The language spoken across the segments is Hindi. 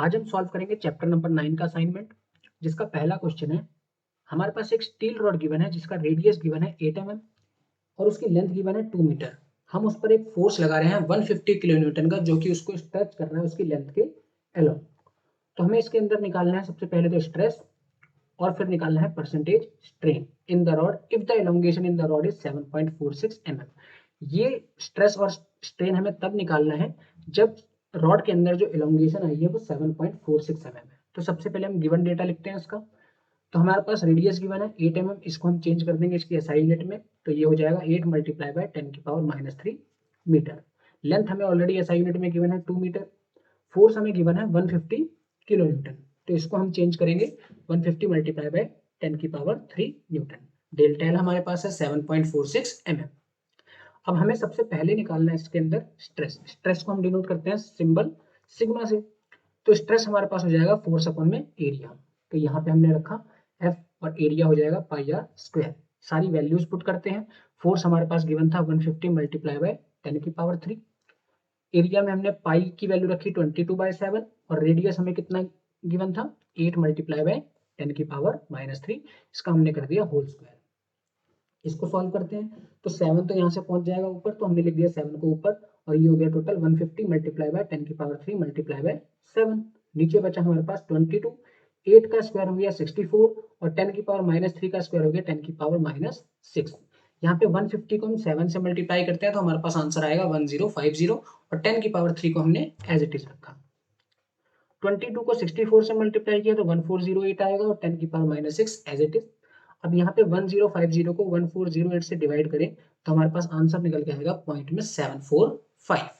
आज हम सॉल्व करेंगे चैप्टर नंबर 9 का असाइनमेंट, जिसका पहला क्वेश्चन है। हमारे पास एक स्टील रॉड गिवन है जिसका रेडियस गिवन है 8 mm और उसकी लेंथ गिवन है 2 मीटर। हम उस पर एक फोर्स लगा रहे हैं 150 किलो न्यूटन का, जो कि उसको स्ट्रेच कर रहा है उसकी लेंथ के अलोंग। तो हमें इसके अंदर निकालना है सबसे पहले तो स्ट्रेस, और फिर निकालना है percentage strain in the rod if the elongation in the rod is 7.46 mm। ये स्ट्रेस और स्ट्रेन हमें तब निकालना है जब रॉड के अंदर जो एलोंगेशन आई है वो 7.46 mm है। तो सबसे पहले हम गिवन डेटा लिखते हैं इसका। तो हमारे पास रेडियस गिवन है 8 mm, इसको हम चेंज कर देंगे इसकी एसआई यूनिट में, तो ये हो जाएगा 8 मल्टीप्लाई बाय 10⁻³ मीटर। लेंथ हमें ऑलरेडी एसआई यूनिट में गिवन है 2 मीटर। फोर्स हमें गिवन है 150 किलो न्यूटन, तो इसको हम चेंज करेंगे 150 multiply by 10⁻³ Newton. Delta L हमारे पास है 7.46 mm। अब हमें सबसे पहले निकालना है इसके अंदर स्ट्रेस। स्ट्रेस को हम डिनोट करते हैं सिंबल सिग्मा से। तो स्ट्रेस हमारे पास हो जाएगा फोर्स अपन में एरिया, तो यहाँ पे हमने रखा F और एरिया हो जाएगा पाई आर स्क्वायर। सारी वैल्यूज पुट करते हैं। फोर्स हमारे पास गिवन था 150 मल्टीप्लाई बाय 10⁻³। एरिया में हमने पाई की वैल्यू रखी 22/7 और रेडियस हमें कितना गिवन था 8 मल्टीप्लाई बाय 10⁻³ इसका हमने कर दिया होल स्क्वायर। इसको सॉल्व करते हैं तो 7 तो यहाँ से पहुंच जाएगा ऊपर, तो हमने लिख दिया 7 को ऊपर, और ये हो गया total 150 multiply by 10⁻³ multiply by 7। नीचे बचा हमारे पास 22। 8 का स्क्वायर हो गया 64 और 10⁻³ का स्क्वायर हो गया 10⁻⁻6। यहाँ पे 150 को हम 7 से मल्टीप्लाई करते हैं तो हमारे पास आंसर आएगा 1050 और 10⁻³ को हमने एज इट इज रखा। 22 को 64 से मल्टीप्लाई किया तो 1408 आएगा और 10⁻⁻6 एज इट इज। अब यहाँ पे 1050 को 1408 से डिवाइड करें तो हमारे पास आंसर निकल के आएगा पॉइंट में 745।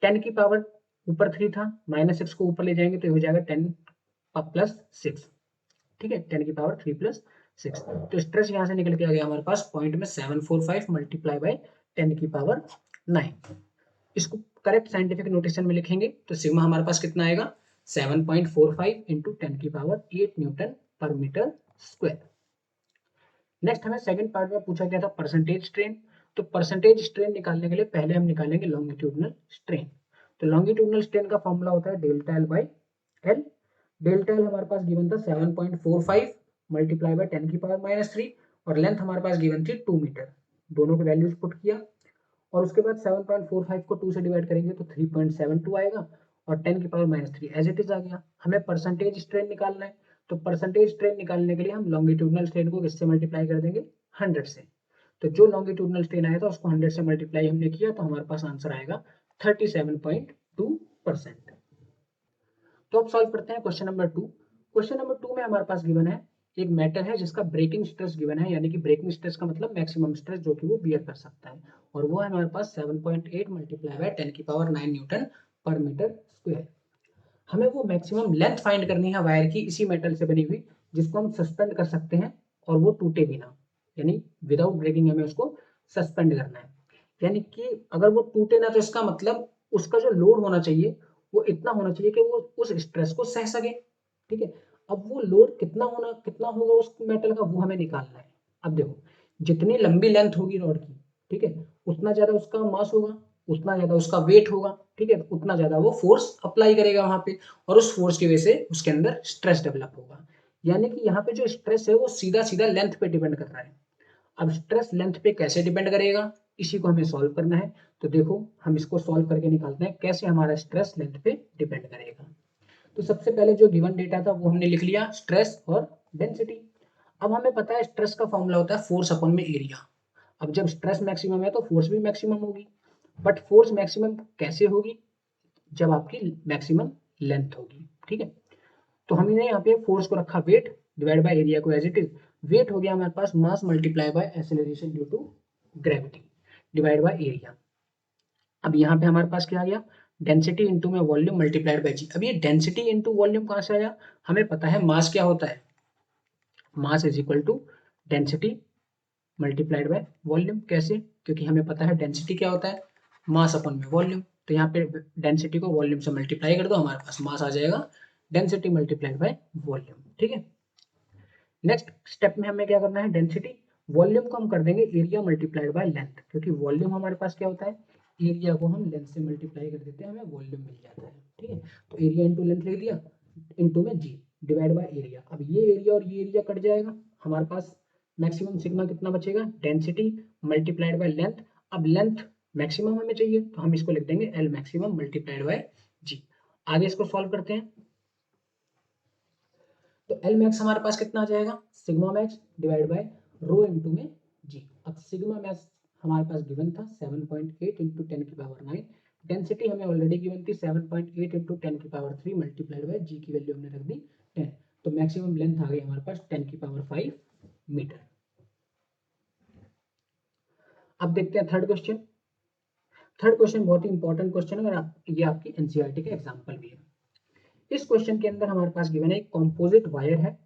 10 की पावर ऊपर 3 था, -6 को ऊपर ले जाएंगे तो हो जाएगा 10 प्लस 6। ठीक है, 10⁻³ प्लस 6। तो स्ट्रेस यहाँ से निकल के आ गया हमारे पास पॉइंट में 745 मल्टीप्लाई बाय 10⁹। इसको करेक्ट साइंटिफिक नोटेशन में लिखेंगे तो सिग्मा हमारे पास कितना आएगा 7.45 इंटू 10⁸ न्यूटन पर मीटर स्क्वायर। नेक्स्ट हमें सेकंड पार्ट में पूछा गया था परसेंटेज स्ट्रेन। तो परसेंटेज स्ट्रेन निकालने के लिए पहले हम निकालेंगे लॉन्गिट्यूडनल स्ट्रेन। तो लॉन्गिट्यूडनल स्ट्रेन का फॉर्मूला होता है delta L by L. Delta L हमारे पास गिवन था 7.45 मल्टीप्लाई बाय 10⁻³ और लेंथ हमारे पास गिवन थी 2 मीटर। दोनों के वैल्यूज पुट किया और उसके बाद 7.45 को 2 से डिवाइड करेंगे तो 3.72 आएगा और 10⁻³ एज इट इज आ गया। हमें परसेंटेज स्ट्रेन निकालना है, तो परसेंटेज स्ट्रेन निकालने के लिए हम लॉन्गिट्यूडनल स्ट्रेन को किससे मल्टीप्लाई कर देंगे 100 से। तो जो लॉन्गिट्यूडनल स्ट्रेन आया था उसको 100 से मल्टीप्लाई हमने किया तो हमारे पास आंसर आएगा 37.2%। तो अब सॉल्व करते हैं क्वेश्चन नंबर 2। क्वेश्चन नंबर 2 में हमारे पास गिवन है एक मेटल है जिसका ब्रेकिंग स्ट्रेस गिवन है, यानी कि ब्रेकिंग स्ट्रेस का मतलब मैक्सिमम स्ट्रेस जो कि वो बियर कर सकता है, और वो है हमारे पास 7.8 मल्टीप्लाई बाय 10⁹ न्यूटन पर मीटर स्क्वायर। हमें वो मैक्सिमम लेंथ फाइंड करनी है वायर की, इसी मेटल से बनी हुई, जिसको हम सस्पेंड कर सकते हैं और वो टूटे बिना, यानी विदाउट ब्रेकिंग हमें उसको सस्पेंड करना है। यानी कि अगर वो टूटे ना तो इसका मतलब उसका जो लोड होना चाहिए वो इतना होना चाहिए कि वो उस स्ट्रेस को सह सके। ठीक है, अब वो लोड कितना होगा उस मेटल का वो हमें निकालना है। अब देखो जितनी लंबी लेंथ होगी रॉड की, ठीक है, उतना ज्यादा उसका मास होगा, उतना ज्यादा उसका वेट होगा, ठीक है, उतना ज्यादा वो फोर्स अप्लाई करेगा वहां पे, और उस फोर्स की वजह से उसके अंदर स्ट्रेस डेवलप होगा। यानी कि यहाँ पे जो स्ट्रेस है वो सीधा सीधा लेंथ पे डिपेंड कर रहा है। अब स्ट्रेस लेंथ पे कैसे डिपेंड करेगा, इसी को हमें सॉल्व करना है। तो देखो हम इसको सॉल्व करके निकालते हैं कैसे हमारा स्ट्रेस लेंथ पे डिपेंड करेगा। तो सबसे पहले जो गिवन डेटा था वो हमने लिख लिया, स्ट्रेस और डेंसिटी। अब हमें पता है स्ट्रेस का फॉर्मूला होता है फोर्स अपॉन में एरिया। अब जब स्ट्रेस मैक्सिमम है तो फोर्स भी मैक्सिमम होगी, बट फोर्स मैक्सिमम कैसे होगी, जब आपकी मैक्सिमम लेंथ होगी। ठीक है, तो हमने यहाँ पे फोर्स को रखा वेट डिवाइड बाय एरिया को एज इट इज। वेट हो गया हमारे पास mass multiply by acceleration due to gravity divide by area. अब यहाँ पे हमारे पास क्या आ गया, डेंसिटी इंटू में वॉल्यूम मल्टीप्लाइड बाय जी। अब ये डेंसिटी इंटू वॉल्यूम कहाँ से आया, हमें पता है मास क्या होता है, mass is equal to density multiplied by volume. कैसे, क्योंकि हमें पता है डेंसिटी क्या होता है, मास अपन में वॉल्यूम। तो यहाँ पे डेंसिटी को वॉल्यूम से मल्टीप्लाई कर दो, हमारे पास मास आ जाएगा डेंसिटी मल्टीप्लाइड बाय वॉल्यूम। ठीक है, नेक्स्ट स्टेप में हमें क्या करना है, डेंसिटी वॉल्यूम को हम कर देंगे एरिया मल्टीप्लाइड बाय लेंथ, क्योंकि वॉल्यूम हमारे पास क्या होता है, एरिया को हम लेंथ से मल्टीप्लाई कर देते हैं हमें वॉल्यूम मिल जाता है। ठीक है, तो एरिया इंटू लेंथ लिख दिया, इंटू में जी डिवाइड बाय एरिया। अब ये एरिया और ये एरिया कट जाएगा, हमारे पास मैक्सिमम सिग्मा कितना बचेगा, डेंसिटी मल्टीप्लाइड बाय लेंथ। अब लेंथ मैक्सिमम हमें चाहिए तो हम इसको लिख देंगे एल मैक्सिमम मल्टीप्लाइड बाय जी। आगे इसको सॉल्व करते हैं, तो एल मैक्स हमारे पास कितना आ जाएगा, sigma max divide by rho into में जी। अब सिग्मा मैक्स हमारे पास गिवन था 7.8 इंटू 10 की पावर 9, डेंसिटी हमें ऑलरेडी गिवन थी 7.8 इंटू 10 की पावर 3 मल्टीप्लाइड बाय जी की वैल्यू हमने रख दी 10, तो मैक्सिमम लेंथ आ गई हमारे पास 10 की पावर 5 मीटर। अब देखते हैं थर्ड क्वेश्चन। थर्ड क्वेश्चन बहुत ही इंपॉर्टेंट क्वेश्चन है और ये आपकी एनसीईआरटी का एग्जाम्पल भी है। इस क्वेश्चन के अंदर हमारे पास गिवन है एक कॉम्पोजिट वायर है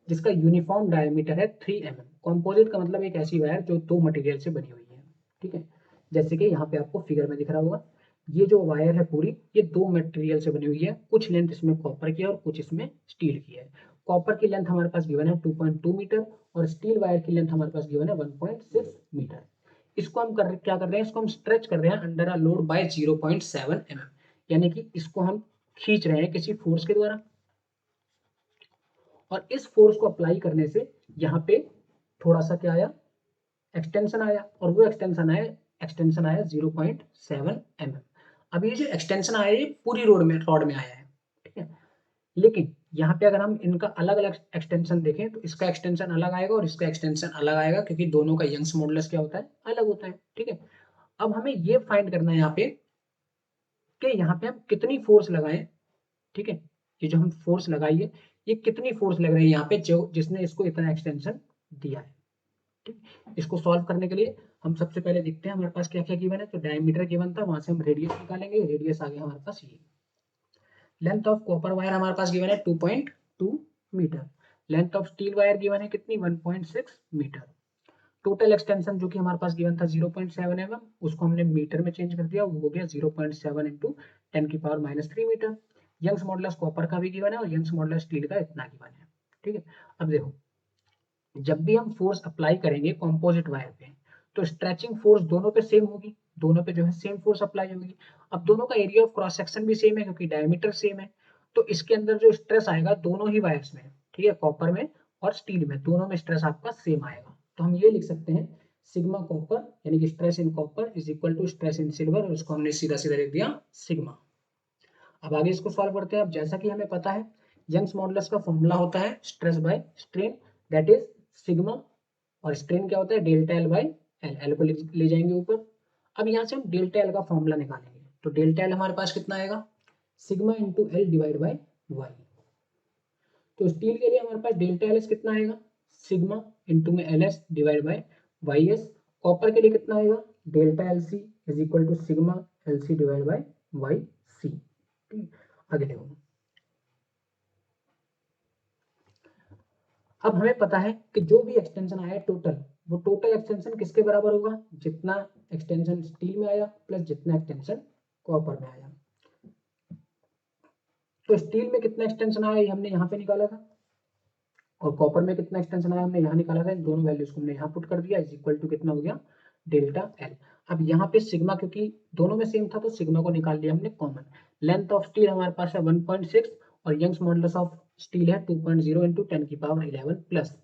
जिसका यूनिफॉर्म डायमीटर है 3 mm। कॉम्पोजिट का मतलब एक ऐसी वायर जो दो मटेरियल से बनी हुई है, ठीक है। जैसे कि यहाँ पे आपको फिगर में दिख रहा होगा, ये जो वायर है पूरी ये दो मटेरियल से बनी हुई है, कुछ लेंथ इसमें कॉपर की है और कुछ इसमें स्टील की है। कॉपर की लेंथ हमारे पास गिवन है 2.2 मीटर और स्टील वायर की लेंथ हमारे पास गिवन है 1.6 मीटर। इसको हम क्या कर रहे हैं, इसको हम स्ट्रेच कर रहे हैं under a load bye 0.7 mm, यानी कि इसको हम खींच रहे हैं किसी फोर्स के द्वारा, और इस फोर्स को अप्लाई करने से यहाँ पे थोड़ा सा क्या आया, एक्सटेंशन आया, और वो एक्सटेंशन आया 0.7 mm। अब ये जो एक्सटेंशन आया ये पूरी रॉड में आया है, ठीक है। लेकिन यहाँ पे अगर हम इनका अलग अलग एक्सटेंशन देखें तो इसका एक्सटेंशन अलग आएगा और इसका एक्सटेंशन अलग आएगा, क्योंकि दोनों का यंग्स मॉडुलस क्या होता है, अलग होता है, ठीक है। अब हमें ये फाइंड करना है यहाँ पे कि यहाँ पे हम कितनी फोर्स लगाएं, ठीक है। ये जो हम फोर्स लगाई है ये कितनी फोर्स लग रही है यहाँ पे जो जिसने इसको इतना एक्सटेंशन दिया है, ठीक। इसको सॉल्व करने के लिए हम सबसे पहले देखते हैं हमारे पास क्या क्या गिवन है। तो डायमीटर गिवन था, वहां से हम रेडियस निकालेंगे, रेडियस आ गया हमारे पास ये। लेंथ ऑफ कॉपर वायर हमारे पास गिवन है 2.2 metre. Length of steel wire given है कितनी, 1.6 मीटर। टोटल एक्सटेंशन जो कि हमारे पास गिवन था 0.7 mm, उसको हमने मीटर में चेंज कर दिया, वो हो गया 0.7 इंटू 10 की power -3 metre. Young's modulus copper का भी गिवन है और यंग्स मॉडुलस स्टील का इतना गिवन है, ठीक है। अब देखो, जब भी हम फोर्स अप्लाई करेंगे कंपोजिट वायर पे तो स्ट्रेचिंग फोर्स दोनों पे सेम होगी, दोनों पे जो है सेम फोर्स अप्लाई होगी। अब दोनों का एरिया ऑफ क्रॉस सेक्शन भी सेम है क्योंकि डायमीटर सेम है, तो इसके अंदर जो स्ट्रेस आएगा दोनों ही वायर्स में, ठीक है, कॉपर में और स्टील में, दोनों में स्ट्रेस आपका सेम आएगा। तो हम ये लिख सकते हैं सिग्मा कॉपर यानी कि stress in copper is equal to stress in silver, और उसको हमने सीधा सीधा लिख दिया सिग्मा। अब आगे इसको सॉल्व करते हैं। अब जैसा कि हमें पता है यंग्स मॉडुलस का फॉर्मूला होता है stress by strain, that is sigma, और स्ट्रेन क्या होता है delta L by L, L को ले जाएंगे ऊपर। अब यहाँ से हम डेल्टा एल का फॉर्मूला निकालेंगे, तो डेल्टा एल हमारे पास कितना आएगा, sigma into L divide by Y. तो स्टील के लिए हमारे पास डेल्टा एल एस कितना आएगा, सिग्मा इंटू में L S divide by Y S. Copper के लिए कितना आएगा, delta L C is equal to sigma L C divide by Y C. आगे देखो, अब हमें पता है कि जो भी एक्सटेंशन आया टोटल, वो टोटल एक्सटेंशन किसके बराबर होगा, जितना एक्सटेंशन स्टील में आया प्लस जितना एक्सटेंशन कॉपर में आया। तो स्टील में कितना एक्सटेंशन आया ये हमने यहाँ पे निकाला था, और कॉपर में कितना एक्सटेंशन आया हमने यहाँ निकाला था। इन दोनों वैल्यूज को हमने यहाँ पुट कर दिया, इज इक्वल टू कितना हो गया, डेल्टा एल। अब यहाँ पे सिग्मा क्योंकि दोनों में सेम था तो सिग्मा को निकाल लिया हमने कॉमन। लेंथ ऑफ स्टील हमारे पास है 1.6 और यंग्स मॉडुलस ऑफ स्टील है 2.0 इंटू 10 की power 11 plus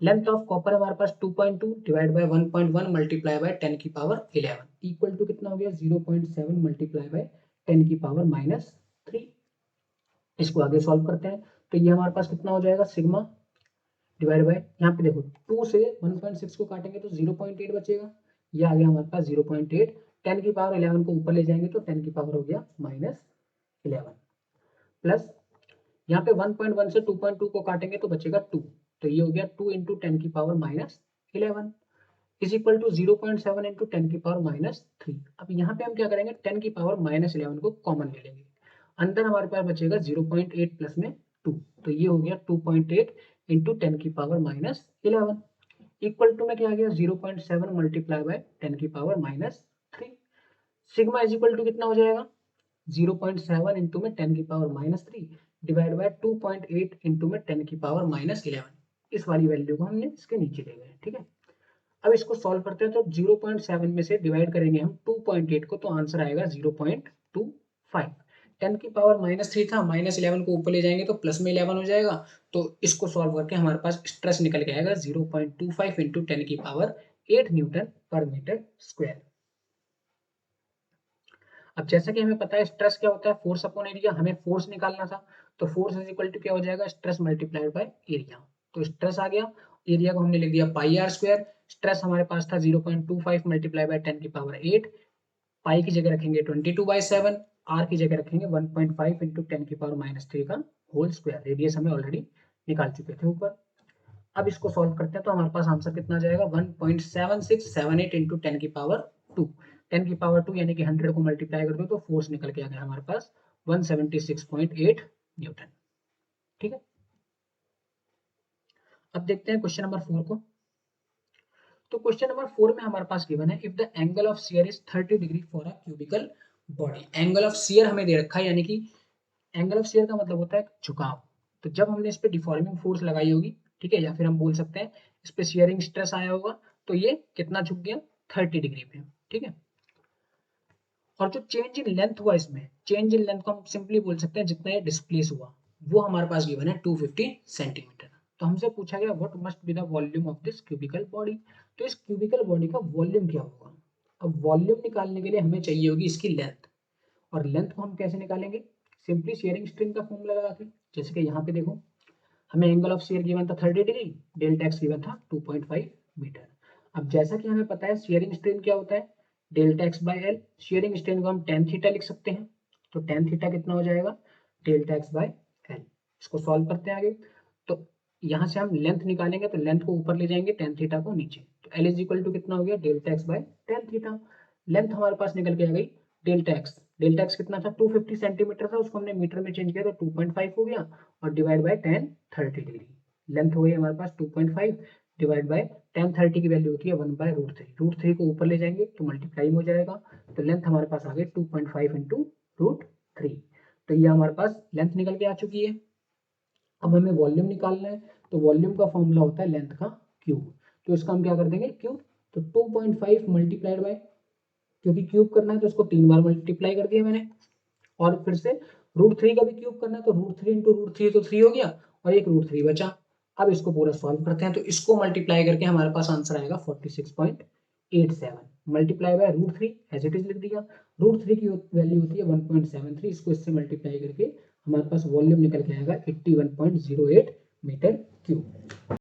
length of copper हमारे पास 2.2 डिवाइड बाय 1.1 मल्टीप्लाई बाय 10 की पावर 11 इक्वल टू कितना हो गया 0.7 मल्टीप्लाई बाय 10 की पावर -3। इसको आगे सॉल्व करते हैं, तो ये हमारे पास कितना हो जाएगा, सिग्मा डिवाइड बाय, यहाँ पे देखो 2 से 1.6 को काटेंगे तो 0.8 बचेगा, ये आ गया हमारे पास 0.8। 10 की पावर 11 को ऊपर ले जाएंगे तो 10 की पावर हो गया -11 प्लस यहाँ पे 1.1 से 2.2 को काटेंगे तो बचेगा 2, तो ये हो गया 2 इंटू 10 की power -11 is equal to 0.7 into 10 की पावर -3। अब यहाँ पे हम क्या करेंगे, 10 की पावर -11 को कॉमन ले लेंगे, अंदर हमारे पास बचेगा 0.8 प्लस में 2, तो ये हो गया 2.8 इंटू 10 की पावर -11 इक्वल टू में क्या आ गया 0.7 मल्टीप्लाई बाय 10 की power -3। Sigma is equal to कितना हो जाएगा 0.7 इंटू में 10 की पावर -3 डिवाइड बाय 2.8 इंटू में 10 की पावर -11। इस वाली वैल्यू को हमने इसके नीचे ले गए, ठीक है। अब इसको सॉल्व करते हैं, तो 0.7 में से डिवाइड करेंगे हम 2.8 को तो आंसर आएगा 0.25। 10 की पावर -3 था, -11 को ऊपर ले जाएंगे तो प्लस में 11 हो जाएगा। तो इसको सॉल्व करके हमारे पास स्ट्रेस निकल के आएगा 0.25 इंटू 10 की पावर 8 न्यूटन पर मीटर स्क्वायर। अब जैसा कि हमें पता है स्ट्रेस क्या होता है, फोर्स अपॉन एरिया, हमें फोर्स निकालना था, तो फोर्स इज इक्वल टू क्या हो जाएगा, स्ट्रेस मल्टीप्लाइड बाय एरिया। तो स्ट्रेस आ गया, एरिया को हमने लिख दिया पाई आर स्क्वायर, स्ट्रेस हमारे पास था 0.25 मल्टीप्लाई बाय 10 की पावर 8, पाई की जगह रखेंगे 22/7, आर की जगह रखेंगे 1.5 इंटू 10 की पावर -3 का होल स्क्वायर। रेडियस हमें ऑलरेडी निकाल चुके थे ऊपर। अब इसको सॉल्व करते हैं तो हमारे पास आंसर कितना आ जाएगा, 1.7678 इंटू 10 की पावर 2। 10 की पावर 2 यानी कि 100 को मल्टीप्लाई कर दो तो फोर्स निकल के आ गया हमारे पास 176.8 न्यूटन। ठीक है, अब देखते हैं क्वेश्चन नंबर 4 को। तो क्वेश्चन नंबर 4 में हमारे पास गिवन है, if the angle of shear is 30 degree for a cubical body. Angle of shear हमें दे रखा है, यानी कि एंगल ऑफ शियर का मतलब होता है झुकाव। तो जब हमने इस पे डिफॉर्मिंग फोर्स लगाई होगी, ठीक है, या फिर हम बोल सकते हैं इस पे शियरिंग स्ट्रेस आया होगा, तो ये कितना झुक गया, 30 डिग्री पे। ठीक है, और जो चेंज इन लेंथ हुआ, इसमें चेंज इन लेंथ को हम सिंपली बोल सकते हैं जितना ये डिस्प्लेस हुआ, वो हमारे पास गिवन है 250 सेंटीमीटर। तो हमसे पूछा गया what must be the volume of this cubical body. तो इस क्यूबिकल बॉडी का वॉल्यूम क्या होगा। अब वॉल्यूम निकालने के लिए हमें चाहिए होगी इसकी लेंथ, और लेंथ को हम कैसे निकालेंगे, सिंपली शेयरिंग स्ट्रिंग का फॉर्मूला लगा के। जैसे कि यहाँ पे देखो, हमें एंगल ऑफ शेयर गिवन था 30 डिग्री, डेल्टा एक्स गिवन था 2.5 मीटर। अब जैसा कि हमें पता है शेयरिंग स्ट्रेन क्या होता है, delta x by L. Sharing strain को हम टेन थीटा लिख सकते हैं, तो टेन थीटा कितना हो जाएगा, डेल्टा एक्स बाय एल। इसको सॉल्व करते हैं आगे। तो यहाँ से हम लेंथ निकालेंगे, तो लेंथ को ऊपर ले जाएंगे, टेन थीटा को नीचे, तो एल इज इक्वल टू कितना हो गया, delta x by tan theta. Length हमारे पास निकल के आ गई डेल्टा एक्स। डेल्टा एक्स कितना था, 250 सेंटीमीटर था, उसको हमने मीटर में चेंज किया तो 2.5 हो गया, और divide by ten 30 degree. Length हो गई हमारे पास 2.5 डिवाइड बाय टेन 30 की वैल्यू होती है 1/√3। √3 को ऊपर ले जाएंगे तो मल्टीप्लाई हो जाएगा, तो लेंथ हमारे पास आ गई 2.5 इंटू √3। तो ये हमारे पास लेंथ निकल के आ चुकी है। अब हमें वॉल्यूम निकालना है, तो वॉल्यूम का फॉर्मूला होता है लेंथ का क्यूब। तो इसका हम क्या कर देंगे, क्यूब। तो 2.5 मल्टीप्लाइड बाय, क्योंकि क्यूब करना है तो इसको 3 बार मल्टीप्लाई कर दिया मैंने, और फिर से √3 का भी क्यूब करना है, तो √3 इंटू √3 तो 3 हो गया, और एक √3 बचा। अब इसको पूरा सॉल्व करते हैं, तो इसको मल्टीप्लाई करके हमारे पास आंसर आएगा 46.87 multiply by √3, as it is लिख दिया। √3 की वैल्यू होती है 1.73, इसको इससे मल्टीप्लाई करके हमारे पास वॉल्यूम निकल के आएगा 81.08 मीटर क्यूब।